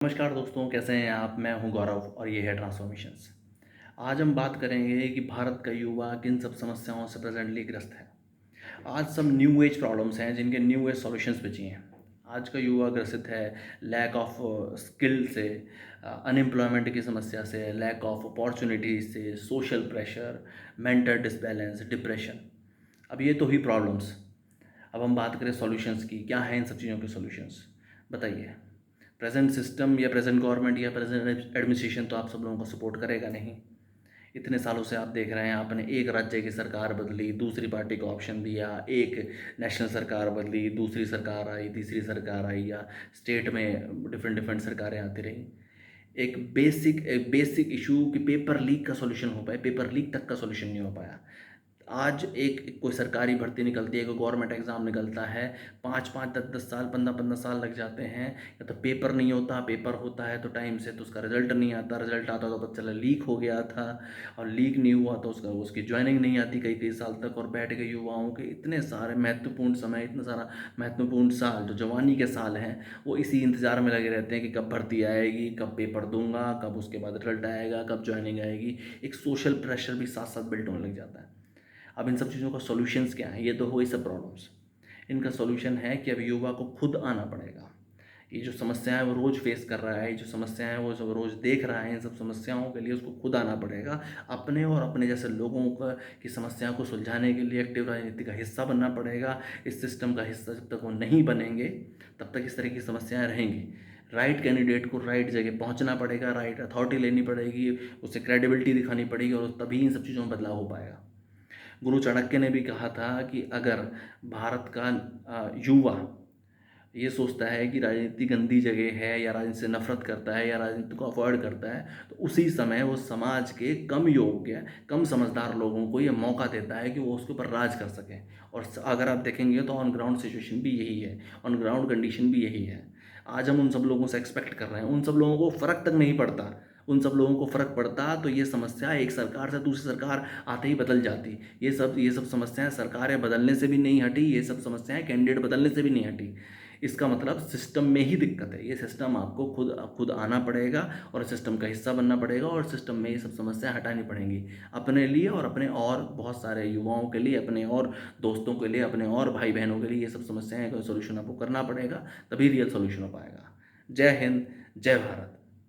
नमस्कार दोस्तों, कैसे हैं आप। मैं हूं गौरव और ये है ट्रांसफॉर्मेशंस। आज हम बात करेंगे कि भारत का युवा किन सब समस्याओं से प्रेजेंटली ग्रस्त है। आज सब न्यू एज प्रॉब्लम्स हैं जिनके न्यू एज सॉल्यूशंस भी चाहिए। आज का युवा ग्रसित है लैक ऑफ स्किल से, अनएम्प्लॉयमेंट की समस्या से, लैक ऑफ अपॉर्चुनिटीज से, social pressure, mental disbalance, depression. अब ये तो ही प्रॉब्लम्स। अब हम बात करें सॉल्यूशंस की, क्या है इन सब चीज़ों के सॉल्यूशंस, बताइए। प्रेजेंट सिस्टम या प्रेजेंट गवर्नमेंट या प्रेजेंट एडमिनिस्ट्रेशन तो आप सब लोगों को सपोर्ट करेगा नहीं। इतने सालों से आप देख रहे हैं, आपने एक राज्य की सरकार बदली, दूसरी पार्टी को ऑप्शन दिया, एक नेशनल सरकार बदली, दूसरी सरकार आई, तीसरी सरकार आई, या स्टेट में डिफरेंट डिफरेंट सरकारें आती रहीं। एक बेसिक इशू कि पेपर लीक का सॉल्यूशन हो पाए, पेपर लीक तक का सॉल्यूशन नहीं हो पाया। आज एक कोई सरकारी भर्ती निकलती है, कोई गवर्नमेंट एग्ज़ाम निकलता है, 5-5, 10-10 साल, 15-15 साल लग जाते हैं। या तो पेपर नहीं होता, पेपर होता है तो टाइम से तो उसका रिजल्ट नहीं आता, रिजल्ट आता तो पता चला लीक हो गया था, और लीक नहीं हुआ तो उसकी ज्वाइनिंग नहीं आती कई कई साल तक। और बैठ गए युवाओं के इतने सारे महत्वपूर्ण समय, इतना सारा महत्वपूर्ण साल जो जवानी के साल हैं, वो इसी इंतज़ार में लगे रहते हैं कि कब भर्ती आएगी, कब पेपर दूंगा, कब उसके बाद रिजल्ट आएगा, कब ज्वाइनिंग आएगी। एक सोशल प्रेशर भी साथ साथ बिल्ट होने लग जाता है। अब इन सब चीज़ों का सॉल्यूशंस क्या है, ये तो हुई सब प्रॉब्लम्स। इनका सॉल्यूशन है कि अब युवा को खुद आना पड़ेगा। ये जो समस्याएं वो रोज़ फेस कर रहा है, ये जो समस्याएं वो सब रोज़ देख रहा है, इन सब समस्याओं के लिए उसको खुद आना पड़ेगा। अपने और अपने जैसे लोगों का की समस्या को सुलझाने के लिए एक्टिव राजनीति का हिस्सा बनना पड़ेगा। इस सिस्टम का हिस्सा जब तक वो नहीं बनेंगे तब तक इस तरह की समस्याएं रहेंगी। राइट कैंडिडेट को राइट जगह पहुंचना पड़ेगा, राइट अथॉरिटी लेनी पड़ेगी, उसे क्रेडिबिलिटी दिखानी पड़ेगी, और तभी इन सब चीज़ों में बदलाव हो पाएगा। गुरु चाणक्य ने भी कहा था कि अगर भारत का युवा ये सोचता है कि राजनीति गंदी जगह है, या राजनीति से नफरत करता है, या राजनीति को अवॉइड करता है, तो उसी समय वो समाज के कम योग्य, कम समझदार लोगों को ये मौका देता है कि वो उसके ऊपर राज कर सकें। और अगर आप देखेंगे तो ऑन ग्राउंड सिचुएशन भी यही है, ऑन ग्राउंड कंडीशन भी यही है। आज हम उन सब लोगों से एक्सपेक्ट कर रहे हैं, उन सब लोगों को फ़र्क तक नहीं पड़ता। उन सब लोगों को फ़र्क पड़ता तो ये समस्या एक सरकार से दूसरी सरकार आते ही बदल जाती। ये सब समस्याएं सरकारें बदलने से भी नहीं हटी, ये सब समस्याएं कैंडिडेट बदलने से भी नहीं हटी। इसका मतलब सिस्टम में ही दिक्कत है। ये सिस्टम आपको खुद खुद आना पड़ेगा और सिस्टम का हिस्सा बनना पड़ेगा, और सिस्टम में ये सब समस्याएं हटानी पड़ेंगी अपने लिए और अपने और बहुत सारे युवाओं के लिए, अपने और दोस्तों के लिए, अपने और भाई बहनों के लिए। ये सब समस्याएं का सोल्यूशन आपको करना पड़ेगा, तभी रियल सोल्यूशन हो पाएगा। जय हिंद, जय भारत।